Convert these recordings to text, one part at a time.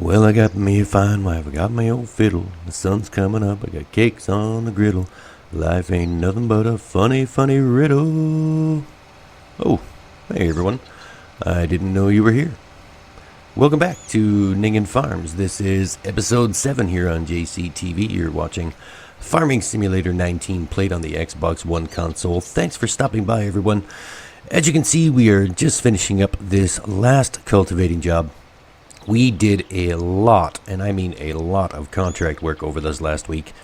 Well, I got me a fine wife, I got my old fiddle. The sun's coming up, I got cakes on the griddle. Life ain't nothing but a funny, funny riddle. Oh, hey everyone. I didn't know you were here. Welcome back to Ninghan Farms. This is episode 7 here on JCTV. You're watching Farming Simulator 19 played on the Xbox One console. Thanks for stopping by, everyone. As you can see, we are just finishing up this last cultivating job. We did a lot, and I mean a lot, of contract work over this last week.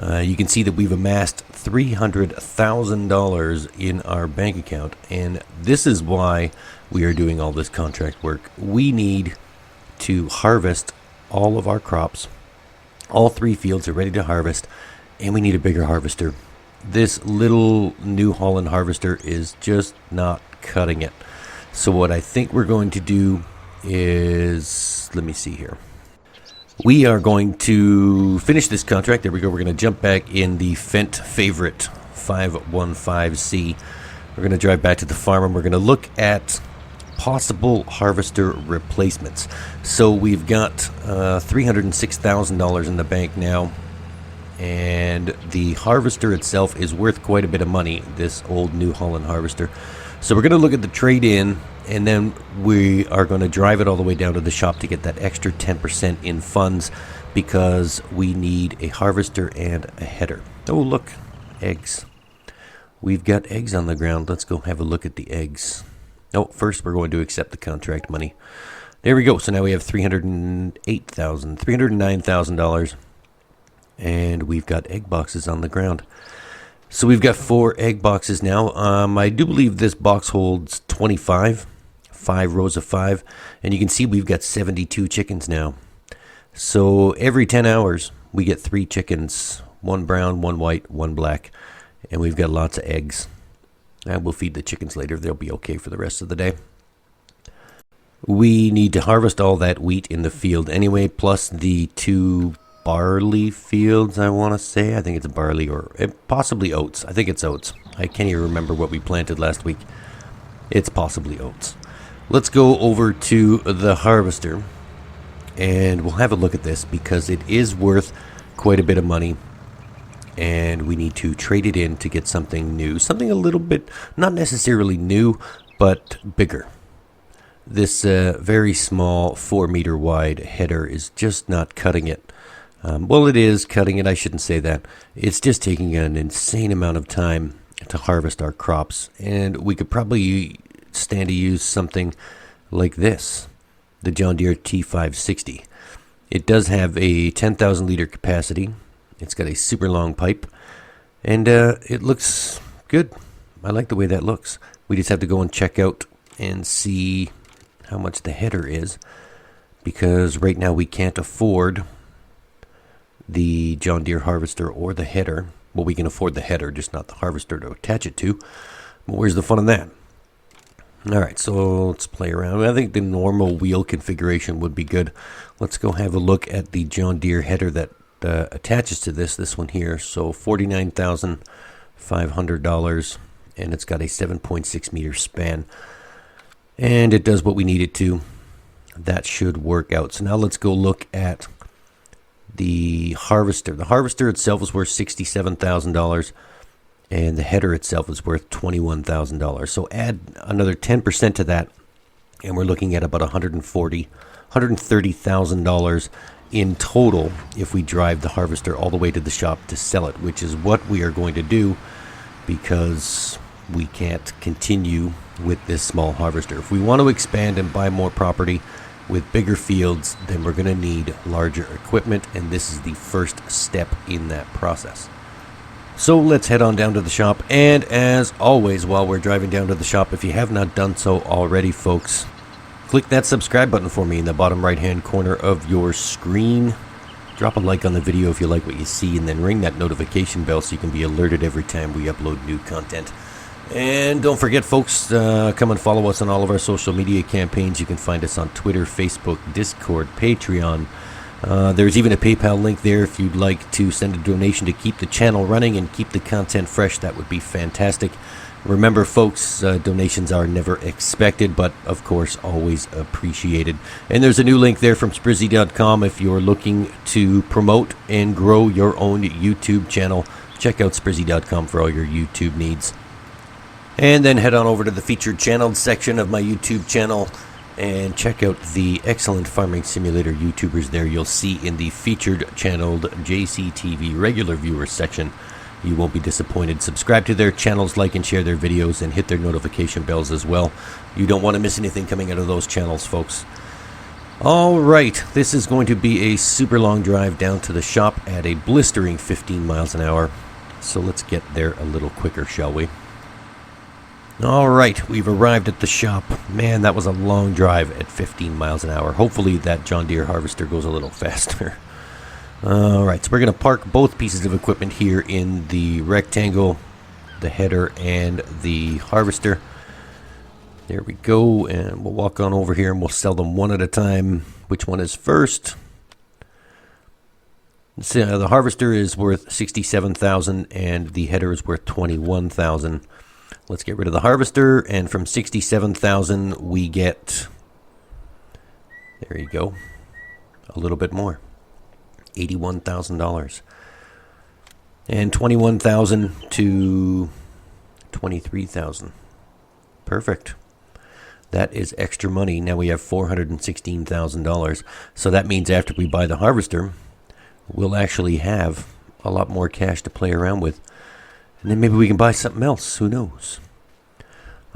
You can see that we've amassed $300,000 in our bank account, and this is why we are doing all this contract work. We need to harvest all of our crops. All 3 fields are ready to harvest, and we need a bigger harvester. This little New Holland harvester is just not cutting it. So what I think we're going to do is, let me see here. We are going to finish this contract. There we go. We're going to jump back in the Fent favorite 515C. We're going to drive back to the farm and we're going to look at possible harvester replacements. So we've got $306,000 in the bank now, and the harvester itself is worth quite a bit of money, this old New Holland harvester. So we're going to look at the trade-in, and then we are going to drive it all the way down to the shop to get that extra 10% in funds, because we need a harvester and a header. Oh, look, eggs. We've got eggs on the ground. Let's go have a look at the eggs. Oh, first we're going to accept the contract money. There we go. So now we have $309,000, and we've got egg boxes on the ground. So we've got 4 egg boxes now. I do believe this box holds 25, 5 rows of 5. And you can see we've got 72 chickens now. So every 10 hours, we get 3 chickens. 1 brown, 1 white, 1 black. And we've got lots of eggs. And we'll feed the chickens later. They'll be okay for the rest of the day. We need to harvest all that wheat in the field anyway, plus the 2 barley fields, I want to say. I think it's barley or possibly oats. I think it's oats. I can't even remember what we planted last week. It's possibly oats. Let's go over to the harvester and we'll have a look at this, because it is worth quite a bit of money, and we need to trade it in to get something new. Something a little bit, not necessarily new, but bigger. This very small 4-meter wide header is just not cutting it. Well, it is cutting it. I shouldn't say that. It's just taking an insane amount of time to harvest our crops. And we could probably stand to use something like this, the John Deere T560. It does have a 10,000 liter capacity. It's got a super long pipe. And it looks good. I like the way that looks. We just have to go and check out and see how much the header is, because right now we can't afford the John Deere harvester or the header. Well, we can afford the header, just not the harvester to attach it to. But where's the fun in that? Alright, so let's play around. I think the normal wheel configuration would be good. Let's go have a look at the John Deere header that attaches to this one here. So $49,500, and it's got a 7.6 meter span. And it does what we need it to. That should work out. So now let's go look at the harvester. The harvester itself is worth $67,000, and the header itself is worth $21,000. So add another 10% to that, and we're looking at about $130,000 in total if we drive the harvester all the way to the shop to sell it, which is what we are going to do, because we can't continue with this small harvester. If we want to expand and buy more property with bigger fields, then we're going to need larger equipment, and this is the first step in that process. So let's head on down to the shop, and as always, while we're driving down to the shop, if you have not done so already, folks, click that subscribe button for me in the bottom right hand corner of your screen. Drop a like on the video if you like what you see, and then ring that notification bell so you can be alerted every time we upload new content. And don't forget, folks, come and follow us on all of our social media campaigns. You can find us on Twitter, Facebook, Discord, Patreon, There's even a PayPal link there if you'd like to send a donation to keep the channel running and keep the content fresh. That would be fantastic. Remember, folks, donations are never expected, but of course always appreciated. And there's a new link there from Sprizzy.com if you're looking to promote and grow your own YouTube channel. Check out Sprizzy.com for all your YouTube needs. And then head on over to the featured channeled section of my YouTube channel and check out the excellent farming simulator YouTubers there. You'll see in the featured channeled JCTV regular viewers section. You won't be disappointed. Subscribe to their channels, like and share their videos, and hit their notification bells as well. You don't want to miss anything coming out of those channels, folks. Alright, this is going to be a super long drive down to the shop at a blistering 15 miles an hour. So let's get there a little quicker, shall we? Alright, we've arrived at the shop. Man, that was a long drive at 15 miles an hour. Hopefully that John Deere harvester goes a little faster. Alright, so we're going to park both pieces of equipment here in the rectangle, the header and the harvester. There we go, and we'll walk on over here and we'll sell them one at a time. Which one is first? So, the harvester is worth $67,000 and the header is worth $21,000. Let's get rid of the harvester, and from $67,000 we get, there you go, a little bit more, $81,000, and $21,000 to $23,000. Perfect. That is extra money. Now we have $416,000. So that means after we buy the harvester, we'll actually have a lot more cash to play around with. And then maybe we can buy something else. Who knows?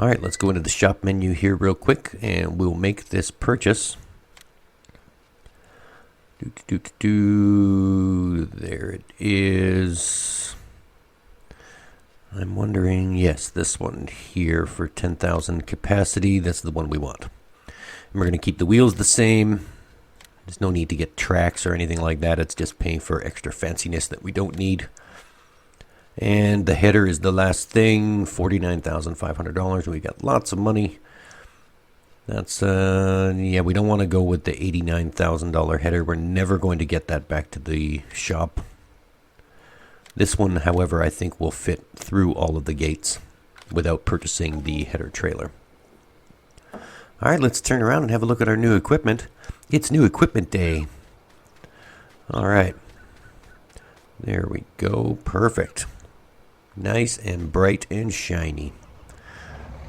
Alright, let's go into the shop menu here real quick, and we'll make this purchase. There it is. I'm wondering, yes, this one here for 10,000 capacity. That's the one we want. And we're going to keep the wheels the same. There's no need to get tracks or anything like that. It's just paying for extra fanciness that we don't need. And the header is the last thing, $49,500. We got lots of money. That's, yeah, we don't want to go with the $89,000 header. We're never going to get that back to the shop. This one, however, I think will fit through all of the gates without purchasing the header trailer. All right, let's turn around and have a look at our new equipment. It's new equipment day. All right. There we go. Perfect. Nice and bright and shiny.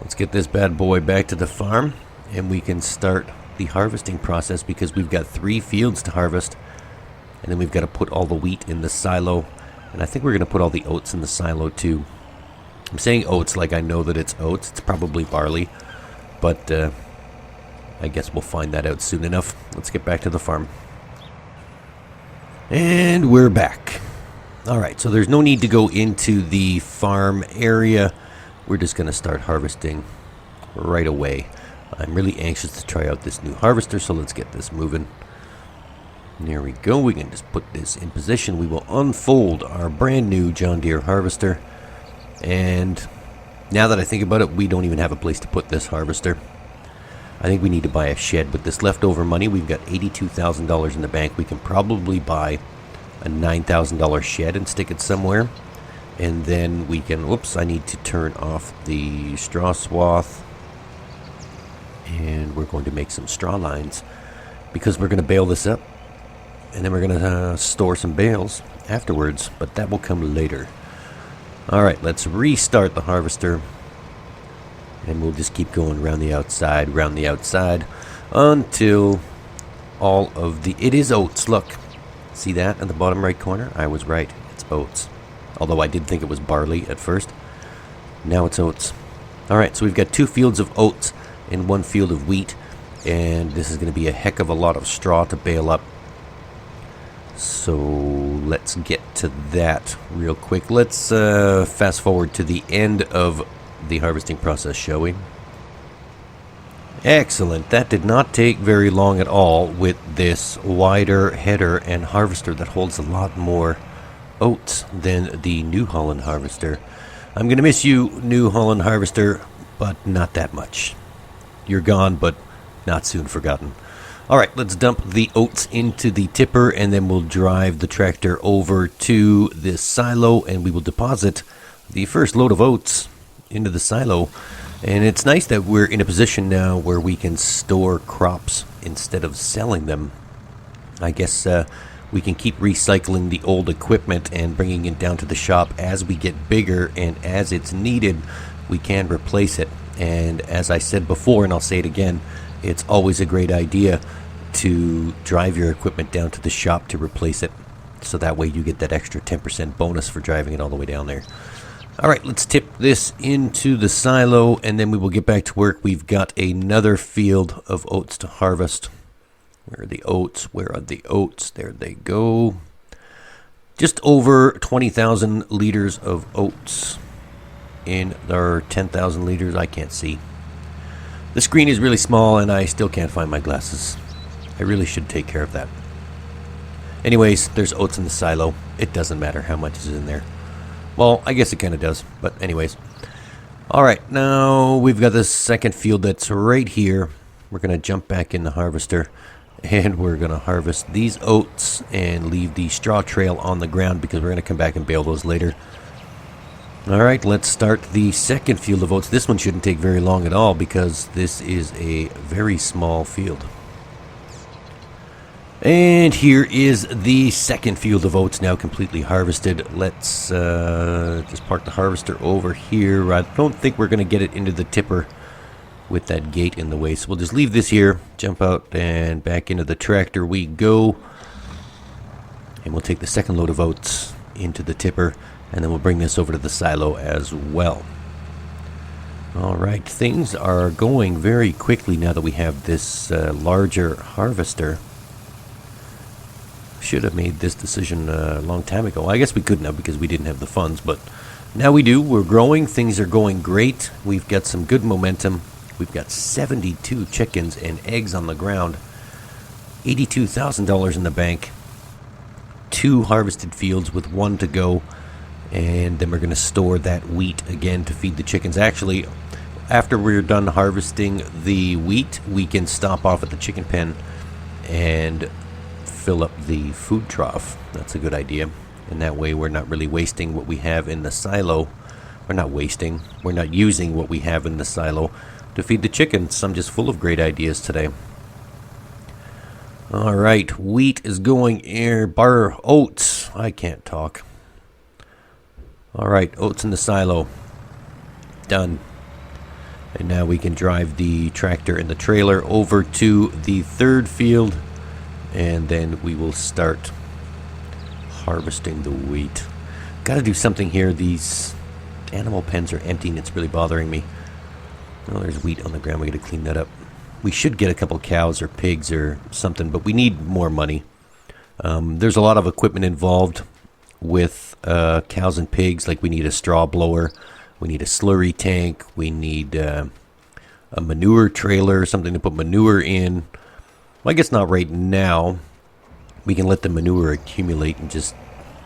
Let's get this bad boy back to the farm, and we can start the harvesting process because we've got 3 fields to harvest, and then we've got to put all the wheat in the silo, and I think we're going to put all the oats in the silo too. I'm saying oats like I know that it's oats. It's probably barley, but I guess we'll find that out soon enough. Let's get back to the farm. And we're back. Alright, so there's no need to go into the farm area. We're just going to start harvesting right away. I'm really anxious to try out this new harvester, so let's get this moving. There we go. We can just put this in position. We will unfold our brand new John Deere harvester. And now that I think about it, we don't even have a place to put this harvester. I think we need to buy a shed. With this leftover money, we've got $82,000 in the bank. We can probably buy a $9,000 shed and stick it somewhere. And then we can, whoops, I need to turn off the straw swath. And we're going to make some straw lines because we're going to bale this up. And then we're going to store some bales afterwards, but that will come later. Alright, let's restart the harvester. And we'll just keep going around the outside, until all of the... It is oats, look. See that in the bottom right corner? I was right, it's oats. Although I did think it was barley at first. Now it's oats. Alright, so we've got 2 fields of oats and 1 field of wheat. And this is going to be a heck of a lot of straw to bale up. So let's get to that real quick. Let's fast forward to the end of the harvesting process, shall we? Excellent. That did not take very long at all with this wider header and harvester that holds a lot more oats than the New Holland harvester. I'm going to miss you, New Holland harvester, but not that much. You're gone, but not soon forgotten. Alright, let's dump the oats into the tipper, and then we'll drive the tractor over to this silo, and we will deposit the first load of oats into the silo. And it's nice that we're in a position now where we can store crops instead of selling them. I guess we can keep recycling the old equipment and bringing it down to the shop as we get bigger, and as it's needed, we can replace it. And as I said before, and I'll say it again, it's always a great idea to drive your equipment down to the shop to replace it. So that way you get that extra 10% bonus for driving it all the way down there. Alright, let's tip this into the silo, and then we will get back to work. We've got another field of oats to harvest. Where are the oats? Where are the oats? There they go. Just over 20,000 liters of oats in our 10,000 liters. I can't see. The screen is really small, and I still can't find my glasses. I really should take care of that. Anyways, there's oats in the silo. It doesn't matter how much is in there. Well, I guess it kind of does, but anyways. Alright, now we've got this second field that's right here. We're going to jump back in the harvester, and we're going to harvest these oats and leave the straw trail on the ground because we're going to come back and bale those later. Alright, let's start the second field of oats. This one shouldn't take very long at all because this is a very small field. And here is the second field of oats now completely harvested. Let's just park the harvester over here. I don't think we're going to get it into the tipper with that gate in the way. So we'll just leave this here, jump out, and back into the tractor we go. And we'll take the second load of oats into the tipper, and then we'll bring this over to the silo as well. Alright, things are going very quickly now that we have this larger harvester. Should have made this decision a long time ago. I guess we couldn't have because we didn't have the funds, but now we do. We're growing. Things are going great. We've got some good momentum. We've got 72 chickens and eggs on the ground. $82,000 in the bank. 2 harvested fields with 1 to go. And then we're going to store that wheat again to feed the chickens. Actually, after we're done harvesting the wheat, we can stop off at the chicken pen and fill up the food trough. That's a good idea. And that way we're not really wasting what we have in the silo. We're not wasting. We're not using what we have in the silo to feed the chickens. I'm just full of great ideas today. Alright, wheat is going oats. I can't talk. Alright, oats in the silo. Done. And now we can drive the tractor and the trailer over to the third field, and then we will start harvesting the wheat. Got to do something here. These animal pens are empty and it's really bothering me. Oh, there's wheat on the ground. We got to clean that up. We should get a couple cows or pigs or something, but we need more money. There's a lot of equipment involved with cows and pigs. Like we need a straw blower. We need a slurry tank. We need a manure trailer, something to put manure in. Well, I guess not right now. We can let the manure accumulate and just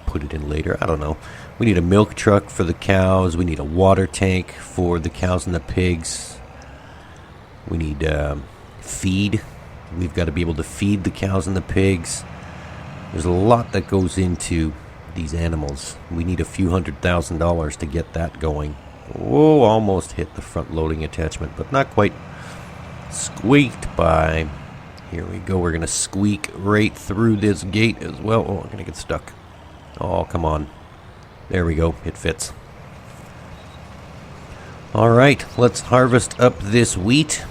put it in later. I don't know. We need a milk truck for the cows. We need a water tank for the cows and the pigs. We need feed. We've got to be able to feed the cows and the pigs. There's a lot that goes into these animals. We need a few $100,000 to get that going. Whoa, almost hit the front loading attachment, but not quite. Squeaked by. Here we go. We're going to squeak right through this gate as well. Oh, I'm going to get stuck. Oh, come on. There we go. It fits. All right. Let's harvest up this wheat.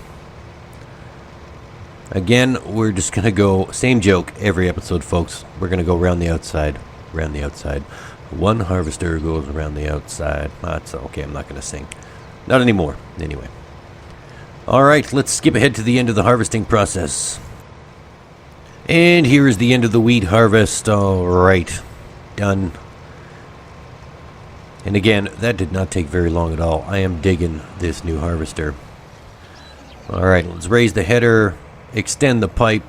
Again, we're just going to go, same joke every episode, folks. We're going to go around the outside. Around the outside. One harvester goes around the outside. That's okay. I'm not going to sing. Not anymore. Anyway. All right. Let's skip ahead to the end of the harvesting process. And here is the end of the wheat harvest. All right. Done. And again, that did not take very long at all. I am digging this new harvester. All right. Let's raise the header. Extend the pipe.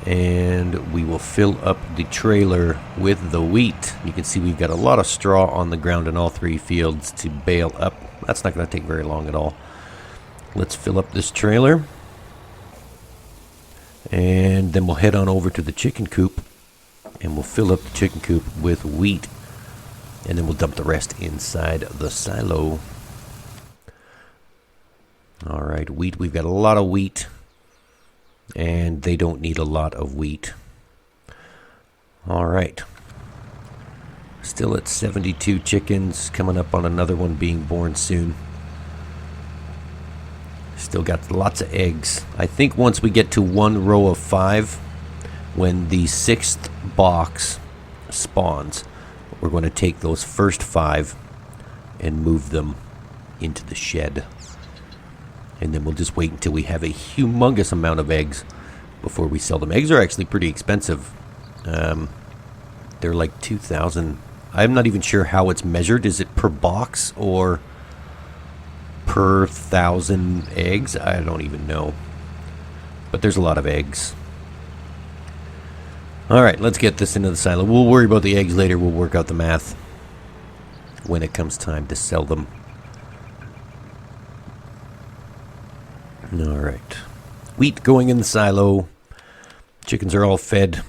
And we will fill up the trailer with the wheat. You can see we've got a lot of straw on the ground in all 3 fields to bale up. That's not going to take very long at all. Let's fill up this trailer. And then we'll head on over to the chicken coop, and we'll fill up the chicken coop with wheat. And then we'll dump the rest inside the silo. Alright, wheat. We've got a lot of wheat. And they don't need a lot of wheat. Alright. Still at 72 chickens. Coming up on another one being born soon. Still got lots of eggs. I think once we get to one row of 5, when the 6th box spawns, we're going to take those first 5 and move them into the shed. And then we'll just wait until we have a humongous amount of eggs before we sell them. Eggs are actually pretty expensive. They're like 2,000. I'm not even sure how it's measured. Is it per box or per 1,000 eggs? I don't even know. But there's a lot of eggs. Alright, let's get this into the silo. We'll worry about the eggs later. We'll work out the math when it comes time to sell them. Alright. Wheat going in the silo. Chickens are all fed.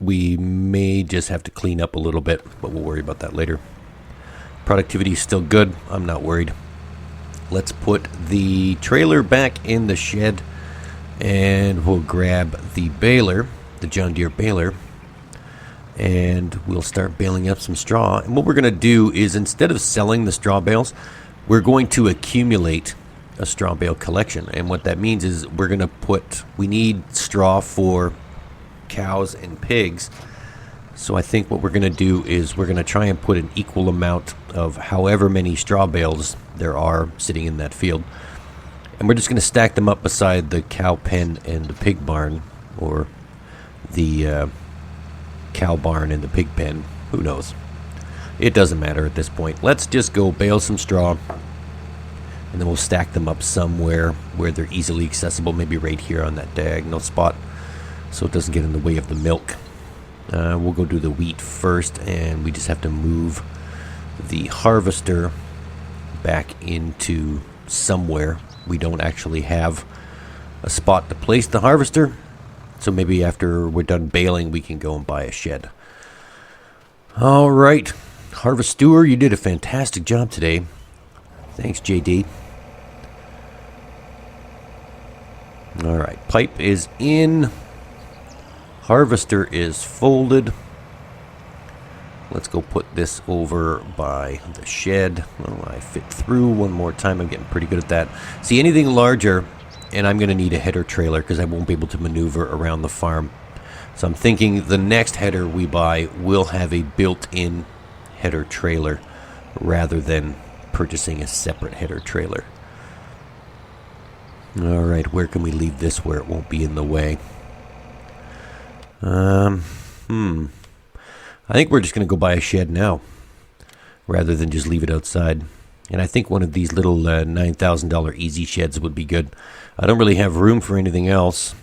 We may just have to clean up a little bit, but we'll worry about that later. Productivity is still good. I'm not worried. Let's put the trailer back in the shed, and we'll grab the baler, the John Deere baler, and we'll start baling up some straw. And what we're going to do is, instead of selling the straw bales, we're going to accumulate a straw bale collection. And what that means is we're going to we need straw for cows and pigs. So I think what we're going to do is we're going to try and put an equal amount of however many straw bales there are sitting in that field. And we're just going to stack them up beside the cow pen and the pig barn, or the cow barn and the pig pen. Who knows? It doesn't matter at this point. Let's just go bale some straw, and then we'll stack them up somewhere where they're easily accessible, maybe right here on that diagonal spot, so it doesn't get in the way of the milk. We'll go do the wheat first, and we just have to move the harvester back into somewhere. We don't actually have a spot to place the harvester, so maybe after we're done baling, we can go and buy a shed. All right, Harvester, you did a fantastic job today. Thanks, JD. All right, pipe is in. Harvester is folded. Let's go put this over by the shed. Oh, I fit through one more time. I'm getting pretty good at that. See, anything larger, and I'm going to need a header trailer because I won't be able to maneuver around the farm. So I'm thinking the next header we buy will have a built-in header trailer rather than purchasing a separate header trailer. All right, where can we leave this where it won't be in the way? I think we're just going to go buy a shed now rather than just leave it outside. And I think one of these little $9,000 easy sheds would be good. I don't really have room for anything else.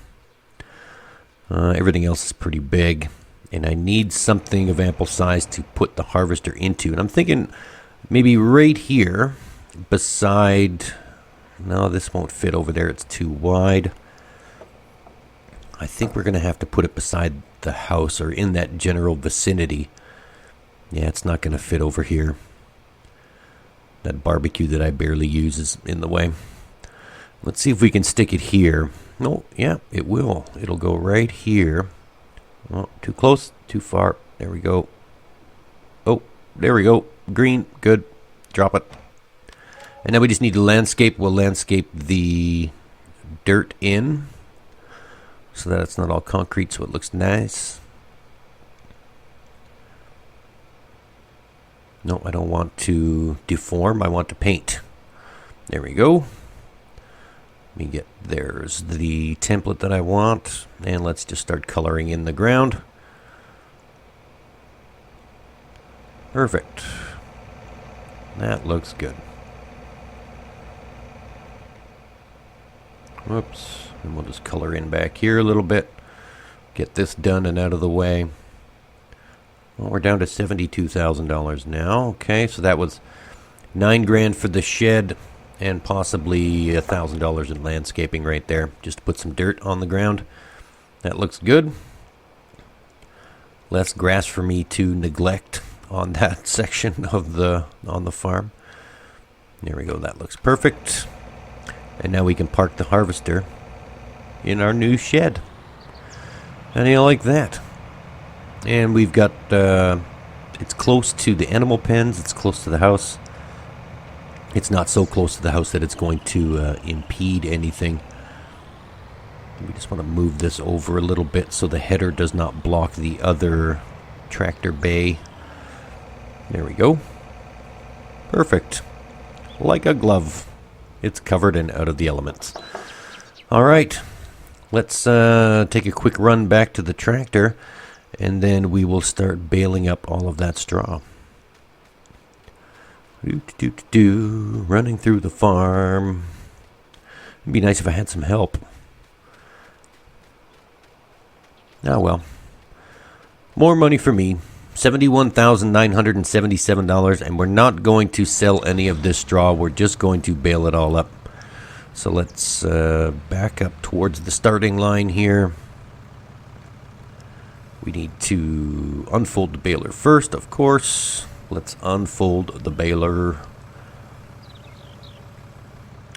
Everything else is pretty big. And I need something of ample size to put the harvester into. And I'm thinking maybe right here beside... No, this won't fit over there. It's too wide. I think we're going to have to put it beside the house or in that general vicinity. Yeah, it's not going to fit over here. That barbecue that I barely use is in the way. Let's see if we can stick it here. No, yeah, it will. It'll go right here. Oh, too close, too far. There we go. Oh, there we go. Green, good. Drop it. And now we just need to landscape. We'll landscape the dirt in so that it's not all concrete, so it looks nice. No, I don't want to deform. I want to paint. There we go. There's the template that I want. And let's just start coloring in the ground. Perfect. That looks good. Whoops. And we'll just color in back here a little bit. Get this done and out of the way. Well, we're down to $72,000 now. Okay, so that was $9,000 for the shed. and possibly $1,000 in landscaping right there, just to put some dirt on the ground. That looks good. Less grass for me to neglect on that section of on the farm. There we go, that looks perfect. And now we can park the harvester in our new shed. How do you like that? And we've got, it's close to the animal pens, it's close to the house. It's not so close to the house that it's going to impede anything. We just want to move this over a little bit so the header does not block the other tractor bay. There we go. Perfect. Like a glove. It's covered and out of the elements. All right. Let's take a quick run back to the tractor, and then we will start baling up all of that straw. Running through the farm. It'd be nice if I had some help. Oh well. More money for me. $71,977, and we're not going to sell any of this straw. We're just going to bale it all up. So let's back up towards the starting line here. We need to unfold the baler first, of course. Let's unfold the baler.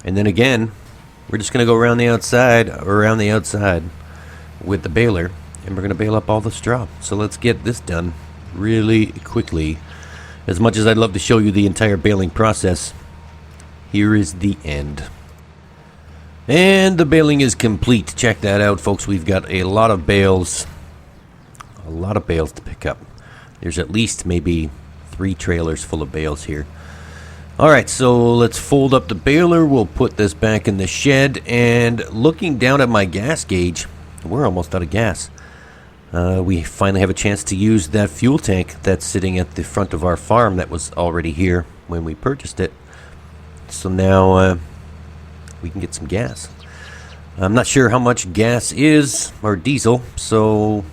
And then again, we're just going to go around the outside with the baler, and we're going to bale up all the straw. So let's get this done really quickly. As much as I'd love to show you the entire baling process, here is the end. And the baling is complete. Check that out, folks. We've got a lot of bales. A lot of bales to pick up. There's at least maybe 3 trailers full of bales here. Alright, so let's fold up the baler. We'll put this back in the shed. And looking down at my gas gauge, we're almost out of gas. We finally have a chance to use that fuel tank that's sitting at the front of our farm that was already here when we purchased it. So now we can get some gas. I'm not sure how much gas is, or diesel, so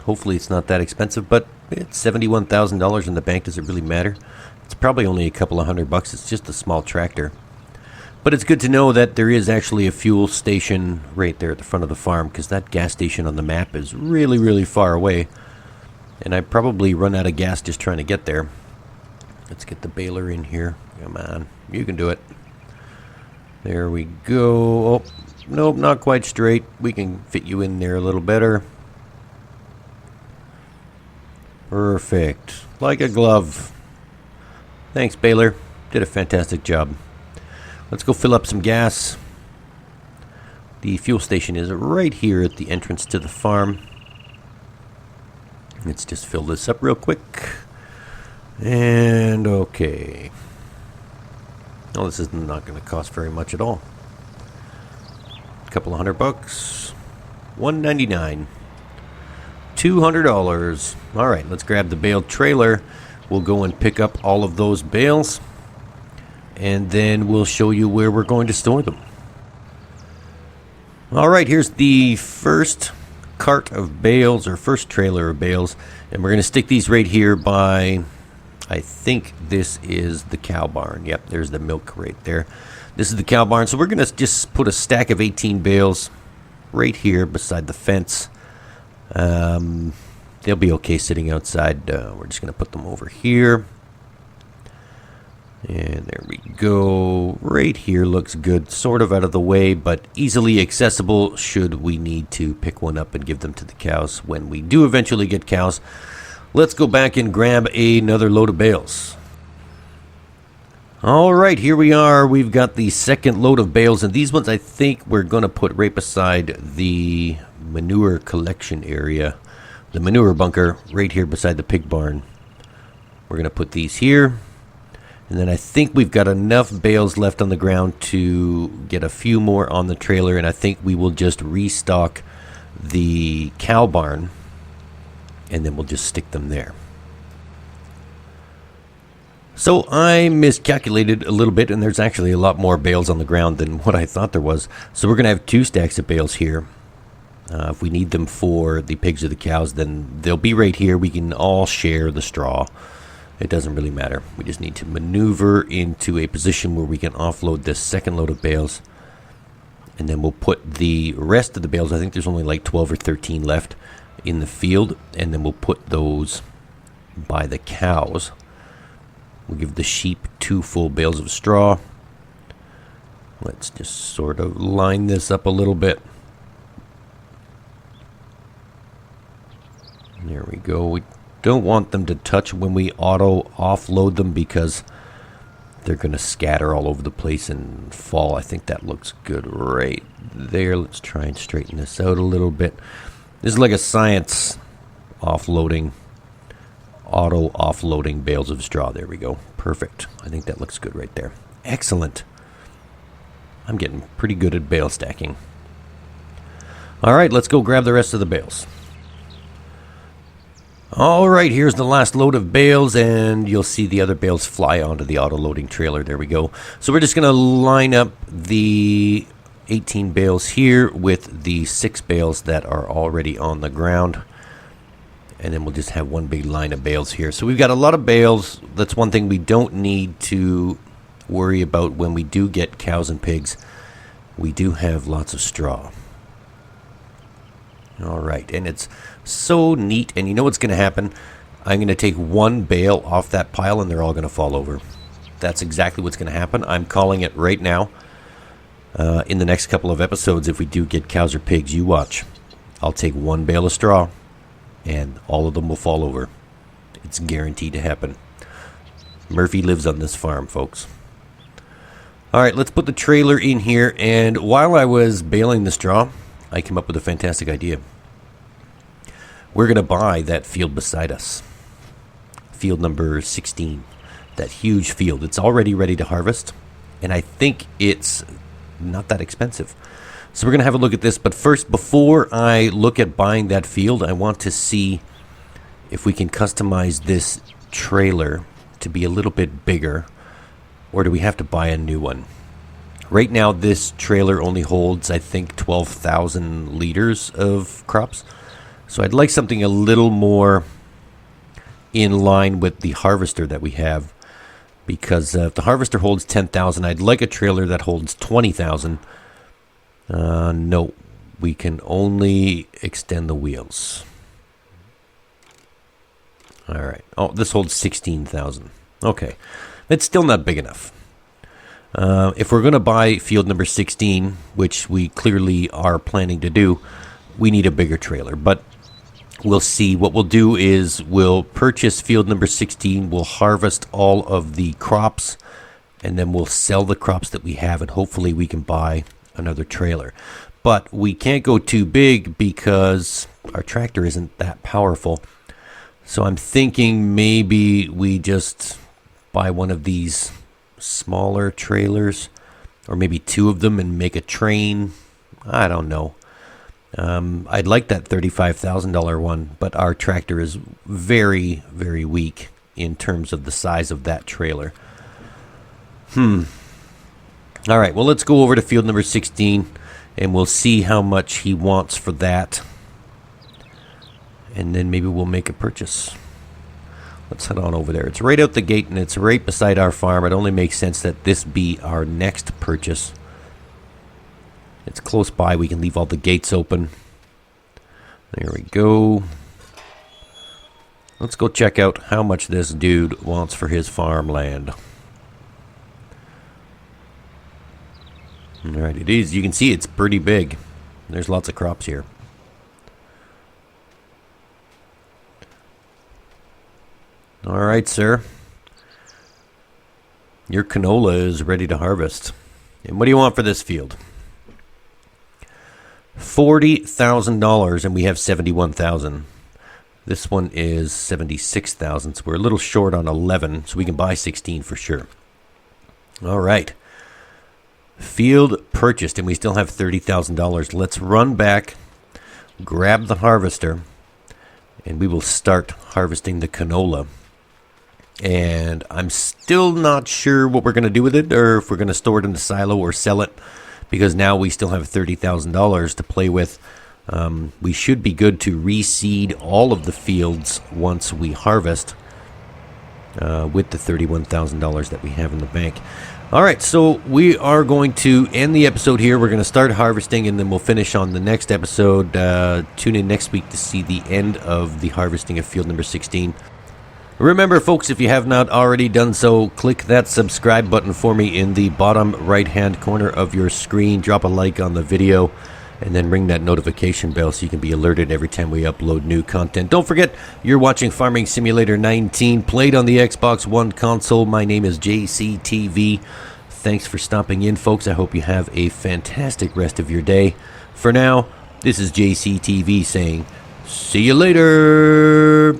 hopefully it's not that expensive, but it's $71,000 in the bank. Does it really matter? It's probably only a couple of $100. It's just a small tractor. But it's good to know that there is actually a fuel station right there at the front of the farm, because that gas station on the map is really, really far away. And I probably run out of gas just trying to get there. Let's get the baler in here. Come on, you can do it. There we go. Oh, nope, not quite straight. We can fit you in there a little better. Perfect. Like a glove. Thanks, baler. Did a fantastic job. Let's go fill up some gas. The fuel station is right here at the entrance to the farm. Let's just fill this up real quick. And okay. Oh, this is not going to cost very much at all. A couple of $100. $199. $200. All right, let's grab the bale trailer. We'll go and pick up all of those bales, and then we'll show you where we're going to store them. All right, here's the first cart of bales, or first trailer of bales, and we're going to stick these right here by, I think this is the cow barn. Yep, there's the milk right there. This is the cow barn, so we're going to just put a stack of 18 bales right here beside the fence. They'll be okay sitting outside. We're just going to put them over here. And there we go. Right here looks good. Sort of out of the way, but easily accessible should we need to pick one up and give them to the cows when we do eventually get cows. Let's go back and grab another load of bales. All right, here we are. We've got the second load of bales, and these ones I think we're going to put right beside the manure collection area. The manure bunker right here beside the pig barn. We're going to put these here. And then I think we've got enough bales left on the ground to get a few more on the trailer. And I think we will just restock the cow barn. And then we'll just stick them there. So I miscalculated a little bit. And there's actually a lot more bales on the ground than what I thought there was. So we're going to have 2 stacks of bales here. If we need them for the pigs or the cows, then they'll be right here. We can all share the straw. It doesn't really matter. We just need to maneuver into a position where we can offload this second load of bales. And then we'll put the rest of the bales, I think there's only like 12 or 13 left in the field. And then we'll put those by the cows. We'll give the sheep 2 full bales of straw. Let's just sort of line this up a little bit. There we go. We don't want them to touch when we auto offload them because they're going to scatter all over the place and fall. I think that looks good right there. Let's try and straighten this out a little bit. This is like a science auto offloading bales of straw. There we go. Perfect. I think that looks good right there. Excellent. I'm getting pretty good at bale stacking. All right, let's go grab the rest of the bales. All right, here's the last load of bales, and you'll see the other bales fly onto the auto-loading trailer. There we go. So we're just going to line up the 18 bales here with the 6 bales that are already on the ground. And then we'll just have one big line of bales here. So we've got a lot of bales. That's one thing we don't need to worry about when we do get cows and pigs. We do have lots of straw. All right, and it's so neat. And you know what's going to happen? I'm going to take one bale off that pile, and they're all going to fall over. That's exactly what's going to happen. I'm calling it right now. In the next couple of episodes, if we do get cows or pigs, you watch. I'll take one bale of straw, and all of them will fall over. It's guaranteed to happen. Murphy lives on this farm, folks. All right, let's put the trailer in here. And while I was baling the straw, I came up with a fantastic idea. We're going to buy that field beside us. Field number 16. That huge field. It's already ready to harvest. And I think it's not that expensive. So we're going to have a look at this. But first, before I look at buying that field, I want to see if we can customize this trailer to be a little bit bigger. Or do we have to buy a new one? Right now, this trailer only holds, I think, 12,000 liters of crops. So I'd like something a little more in line with the harvester that we have. Because if the harvester holds 10,000, I'd like a trailer that holds 20,000. No, we can only extend the wheels. All right. Oh, this holds 16,000. Okay. That's still not big enough. If we're going to buy field number 16, which we clearly are planning to do, we need a bigger trailer. But we'll see. What we'll do is we'll purchase field number 16. We'll harvest all of the crops, and then we'll sell the crops that we have, and hopefully we can buy another trailer. But we can't go too big because our tractor isn't that powerful. So I'm thinking maybe we just buy one of these smaller trailers, or maybe 2 of them, and make a train. I don't know. I'd like that $35,000 one, but our tractor is very, very weak in terms of the size of that trailer. All right, well, let's go over to field number 16, and we'll see how much he wants for that. And then maybe we'll make a purchase. Let's head on over there. It's right out the gate, and it's right beside our farm. It only makes sense that this be our next purchase. It's close by. We can leave all the gates open. There we go. Let's go check out how much this dude wants for his farmland. All right, it is. You can see it's pretty big. There's lots of crops here. All right, sir. Your canola is ready to harvest. And what do you want for this field? $40,000, and we have 71,000. This one is 76,000, so we're a little short on 11, so we can buy 16 for sure. All right. Field purchased, and we still have $30,000. Let's run back, grab the harvester, and we will start harvesting the canola. And I'm still not sure what we're going to do with it, or if we're going to store it in the silo or sell it, because now we still have $30,000 to play with. We should be good to reseed all of the fields once we harvest. with the $31,000 that we have in the bank. All right, so we are going to end the episode here. We're going to start harvesting, and then we'll finish on the next episode. Tune in next week to see the end of the harvesting of field number 16. Remember, folks, if you have not already done so, click that subscribe button for me in the bottom right-hand corner of your screen. Drop a like on the video, and then ring that notification bell so you can be alerted every time we upload new content. Don't forget, you're watching Farming Simulator 19, played on the Xbox One console. My name is JCTV. Thanks for stopping in, folks. I hope you have a fantastic rest of your day. For now, this is JCTV saying, see you later!